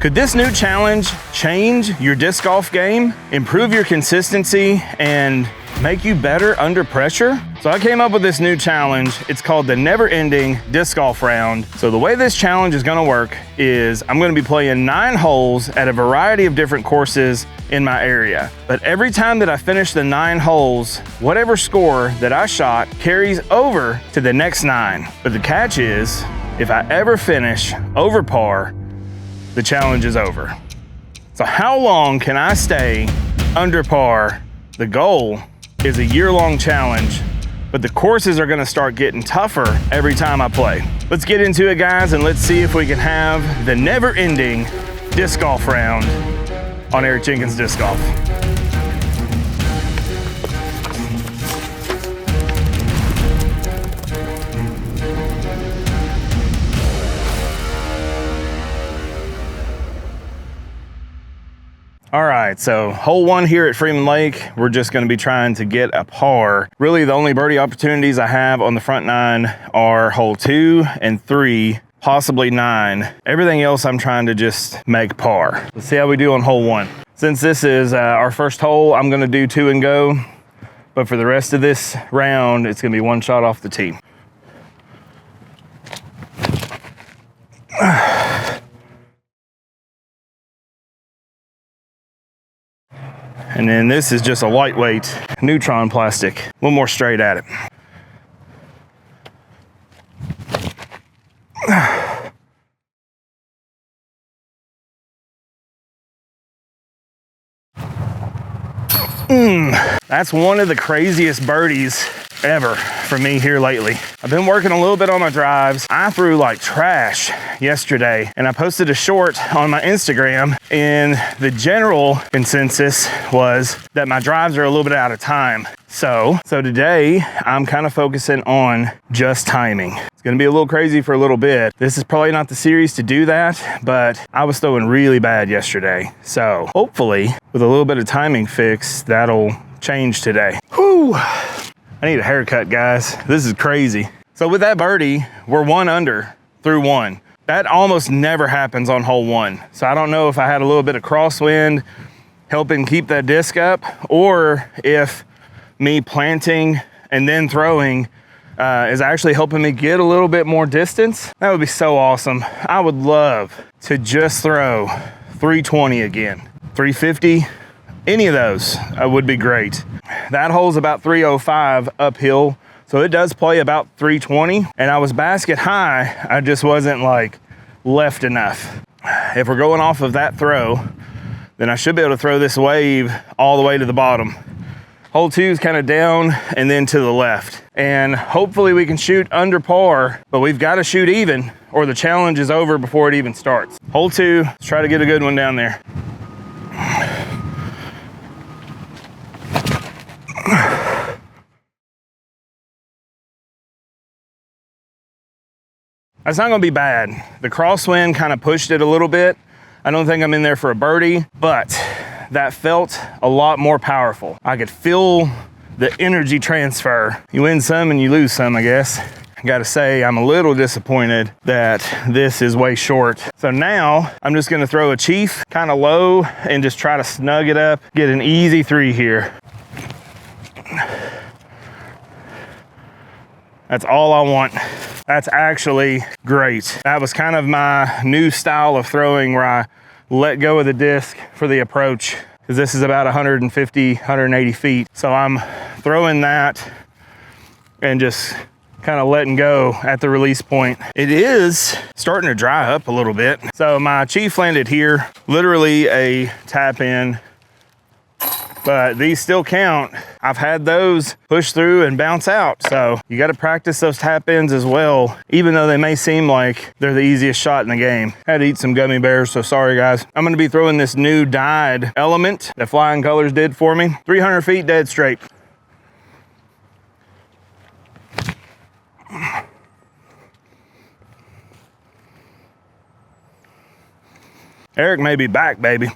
Could this new challenge change your disc golf game, improve your consistency, and make you better under pressure? So I came up with this new challenge. It's called the never-ending disc golf round. So the way this challenge is gonna work is I'm gonna be playing 9 holes at a variety of different courses in my area. But every time that I finish the 9 holes, whatever score that I shot carries over to the next 9. But the catch is, if I ever finish over par, the challenge is over. So how long can I stay under par? The goal is a year-long challenge, but the courses are gonna start getting tougher every time I play. Let's get into it, guys, and let's see if we can have the never-ending disc golf round on Eric Jenkins Disc Golf. All right, so hole 1 here at Freeman Lake, we're just gonna be trying to get a par. Really, the only birdie opportunities I have on the front 9 are hole 2 and 3, possibly 9. Everything else I'm trying to just make par. Let's see how we do on hole 1. Since this is our first hole, I'm gonna do 2 and go, but for the rest of this round, it's gonna be 1 shot off the tee. And then this is just a lightweight neutron plastic. One more straight at it. That's one of the craziest birdies ever for me here lately. I've been working a little bit on my drives. I threw like trash yesterday, and I posted a short on my Instagram, and the general consensus was that my drives are a little bit out of time. So today I'm kind of focusing on just timing. It's gonna be a little crazy for a little bit. This is probably not the series to do that, but I was throwing really bad yesterday. So hopefully with a little bit of timing fix, that'll change today. Whew. I need a haircut, guys. This is crazy. So with that birdie, we're 1 under through 1. That almost never happens on hole 1. So I don't know if I had a little bit of crosswind helping keep that disc up, or if me planting and then throwing is actually helping me get a little bit more distance. That would be so awesome. I would love to just throw 320 again, 350, any of those would be great. That hole's about 305 uphill, so it does play about 320, and I was basket high. I just wasn't like left enough. If we're going off of that throw, then I should be able to throw this wave all the way to the bottom. Hole 2 is kind of down and then to the left, and hopefully we can shoot under par, but we've got to shoot even or the challenge is over before it even starts. Hole 2, let's try to get a good one down there. That's not gonna be bad. The crosswind kind of pushed it a little bit. I don't think I'm in there for a birdie, but that felt a lot more powerful. I could feel the energy transfer. You win some and you lose some, I guess. I gotta say, I'm a little disappointed that this is way short. So now I'm just gonna throw a chief kind of low and just try to snug it up, get an easy 3 here. That's all I want. That's actually great. That was kind of my new style of throwing, where I let go of the disc for the approach, because this is about 150, 180 feet. So I'm throwing that and just kind of letting go at the release point. It is starting to dry up a little bit. So my chief landed here, literally a tap in, but these still count. I've had those push through and bounce out. So you got to practice those tap ins as well, even though they may seem like they're the easiest shot in the game. I had to eat some gummy bears, so sorry guys. I'm going to be throwing this new dyed element that Flying Colors did for me. 300 feet dead straight. Eric may be back, baby.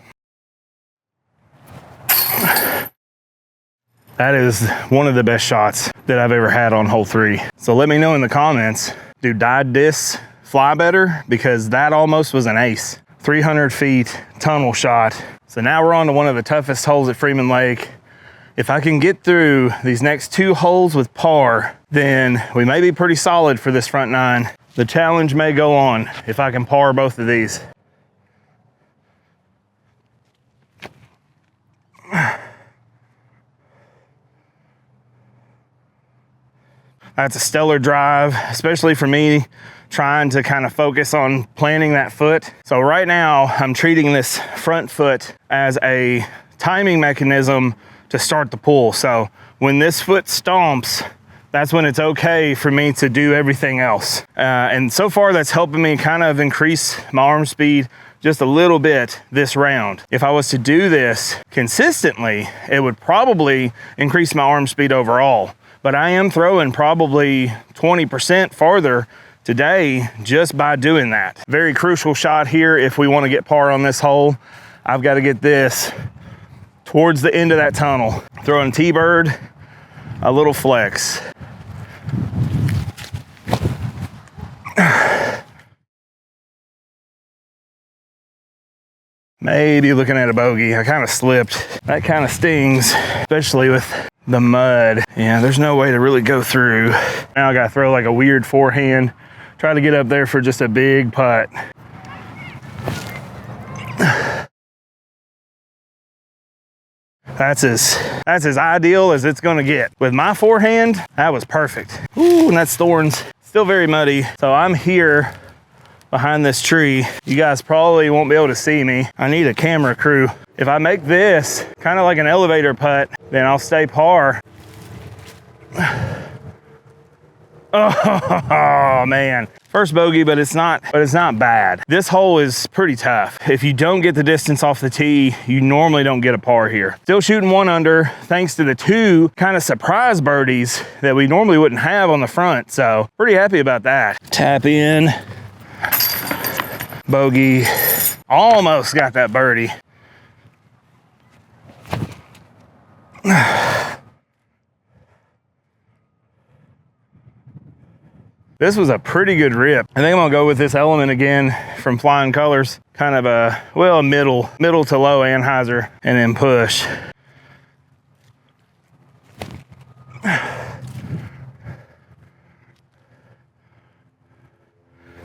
That is one of the best shots that I've ever had on hole 3. So let me know in the comments, do dyed discs fly better? Because that almost was an ace. 300 feet tunnel shot. So now we're on to one of the toughest holes at Freeman Lake. If I can get through these next 2 holes with par, then we may be pretty solid for this front 9. The challenge may go on if I can par both of these. That's a stellar drive, especially for me trying to kind of focus on planting that foot. So right now I'm treating this front foot as a timing mechanism to start the pull. So when this foot stomps, that's when it's okay for me to do everything else. And so far that's helping me kind of increase my arm speed just a little bit this round. If I was to do this consistently, it would probably increase my arm speed overall. But I am throwing probably 20% farther today just by doing that. Very crucial shot here if we want to get par on this hole. I've got to get this towards the end of that tunnel. Throwing T-bird, a little flex. Maybe looking at a bogey. I kind of slipped. That kind of stings, especially with the mud. Yeah, there's no way to really go through. Now I gotta throw like a weird forehand, try to get up there for just a big putt. That's as ideal as it's gonna get. With my forehand, that was perfect. Ooh, and that's thorns. Still very muddy. So I'm here behind this tree. You guys probably won't be able to see me. I need a camera crew. If I make this kind of like an elevator putt, then I'll stay par. Oh man, first bogey, but it's not bad. This hole is pretty tough. If you don't get the distance off the tee, you normally don't get a par here. Still shooting 1 under thanks to the 2 kind of surprise birdies that we normally wouldn't have on the front. So pretty happy about that. Tap in, bogey, almost got that birdie. This was a pretty good rip. I think I'm gonna go with this element again from Flying Colors. Kind of a, well, a middle to low Anheuser, and then push.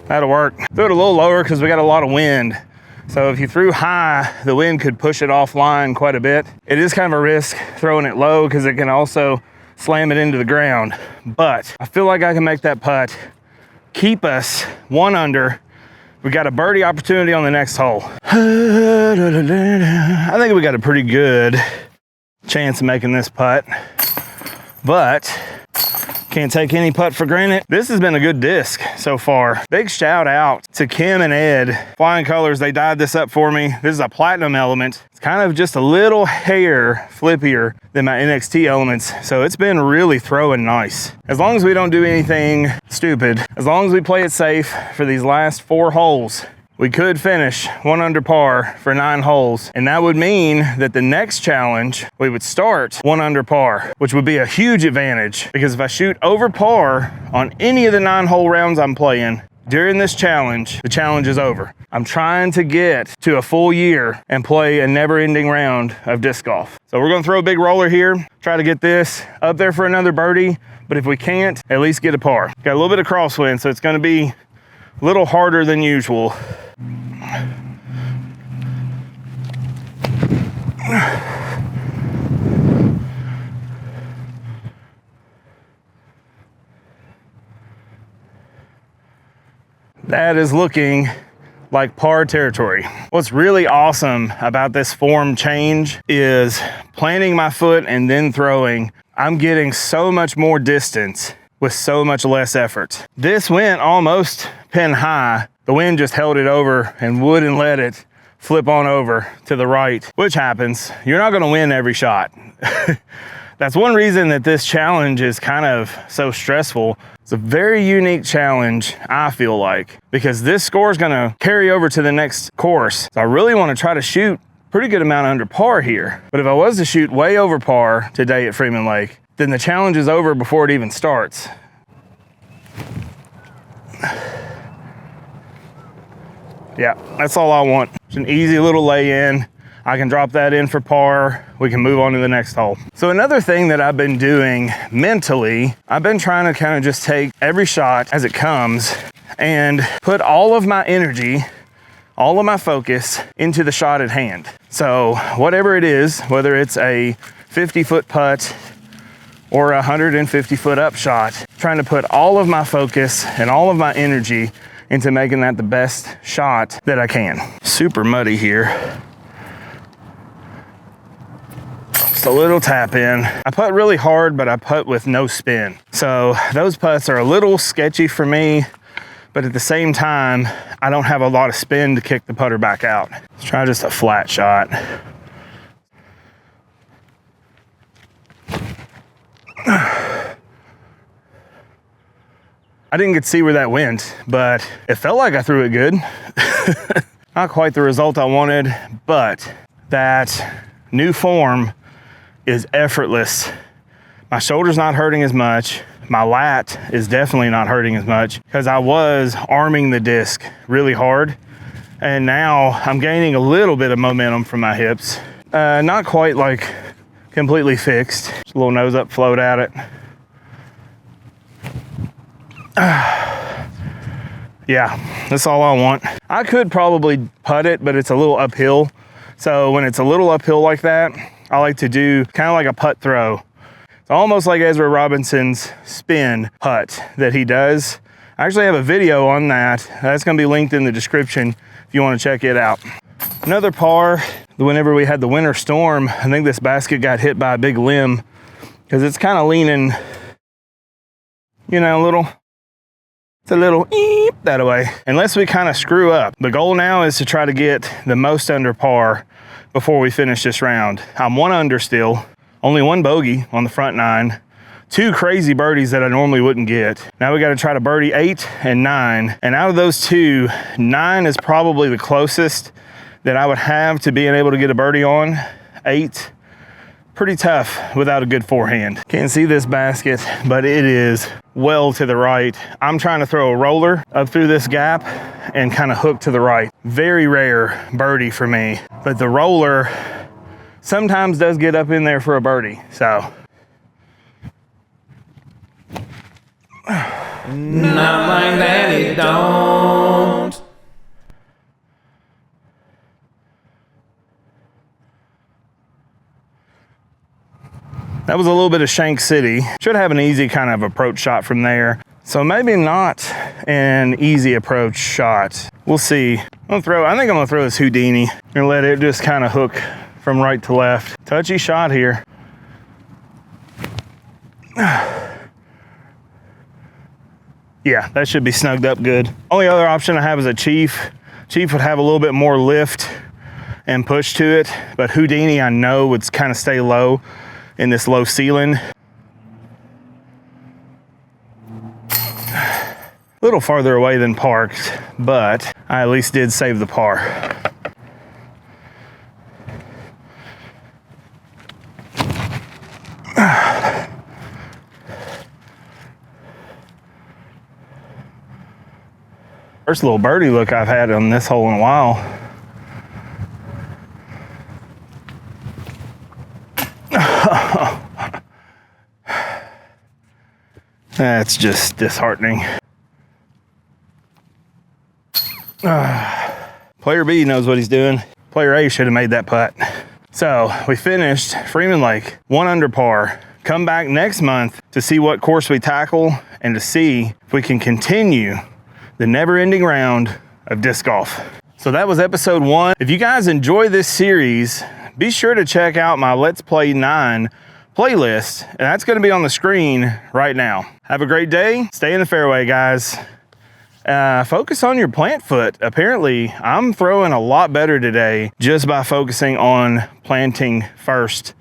That'll work. Throw it a little lower because we got a lot of wind. So if you threw high, the wind could push it offline quite a bit. It is kind of a risk throwing it low because it can also slam it into the ground. But I feel like I can make that putt, keep us 1 under. We got a birdie opportunity on the next hole. I think we got a pretty good chance of making this putt, but can't take any putt for granted. This has been a good disc so far. Big shout out to Kim and Ed. Flying Colors, they dyed this up for me. This is a platinum element. It's kind of just a little hair flippier than my NXT elements. So it's been really throwing nice. As long as we don't do anything stupid, as long as we play it safe for these last 4 holes, we could finish 1 under par for 9 holes. And that would mean that the next challenge, we would start 1 under par, which would be a huge advantage because if I shoot over par on any of the 9 hole rounds I'm playing during this challenge, the challenge is over. I'm trying to get to a full year and play a never-ending round of disc golf. So we're gonna throw a big roller here, try to get this up there for another birdie, but if we can't, at least get a par. Got a little bit of crosswind, so it's gonna be a little harder than usual. That is looking like par territory. What's really awesome about this form change is planting my foot and then throwing. I'm getting so much more distance with so much less effort. This went almost pin high. The wind just held it over and wouldn't let it flip on over to the right, which happens. You're not gonna win every shot. That's one reason that this challenge is kind of so stressful. It's a very unique challenge, I feel like, because this score is gonna carry over to the next course. So I really wanna try to shoot pretty good amount under par here. But if I was to shoot way over par today at Freeman Lake, then the challenge is over before it even starts. Yeah, that's all I want. It's an easy little lay in. I can drop that in for par. We can move on to the next hole. So another thing that I've been doing mentally, I've been trying to kind of just take every shot as it comes and put all of my energy, all of my focus into the shot at hand. So whatever it is, whether it's a 50-foot putt or a 150-foot up shot, trying to put all of my focus and all of my energy into making that the best shot that I can. Super muddy here. Just a little tap in. I putt really hard, but I putt with no spin. So those putts are a little sketchy for me, but at the same time, I don't have a lot of spin to kick the putter back out. Let's try just a flat shot. I didn't get to see where that went, but it felt like I threw it good. Not quite the result I wanted, but that new form is effortless. My shoulder's not hurting as much. My lat is definitely not hurting as much because I was arming the disc really hard. And now I'm gaining a little bit of momentum from my hips. Not quite like completely fixed. Just a little nose up float at it. Yeah, that's all I want. I could probably putt it, but it's a little uphill. So when it's a little uphill like that, I like to do kind of like a putt throw. It's almost like Ezra Robinson's spin putt that he does. I actually have a video on that. That's gonna be linked in the description if you wanna check it out. Another par, whenever we had the winter storm, I think this basket got hit by a big limb because it's kind of leaning, you know, it's a little eep that way, unless we kind of screw up. The goal now is to try to get the most under par before we finish this round. I'm 1 under still, only 1 bogey on the front 9, 2 crazy birdies that I normally wouldn't get. Now we got to try to birdie 8 and 9, and out of those 2, 9 is probably the closest that I would have to being able to get a birdie on. 8, pretty tough without a good forehand. Can't see this basket, but it is well to the right. I'm trying to throw a roller up through this gap and kind of hook to the right. Very rare birdie for me, but the roller sometimes does get up in there for a birdie, so. Not like that, it don't. That was a little bit of Shank City. Should have an easy kind of approach shot from there. So maybe not an easy approach shot. We'll see. I think I'm gonna throw this Houdini and let it just kind of hook from right to left. Touchy shot here. Yeah, that should be snugged up good. Only other option I have is a Chief. Chief would have a little bit more lift and push to it, but Houdini I know would kind of stay low in this low ceiling. A little farther away than parked, but I at least did save the par. First little birdie look I've had on this hole in a while. That's just disheartening. Player B knows what he's doing. Player A should have made that putt. So we finished Freeman Lake 1 under par. Come back next month to see what course we tackle and to see if we can continue the never-ending round of disc golf. So that was episode 1. If you guys enjoy this series, be sure to check out my Let's Play 9 playlist, and that's going to be on the screen right now. Have a great day. Stay in the fairway, guys. Focus on your plant foot. Apparently, I'm throwing a lot better today just by focusing on planting first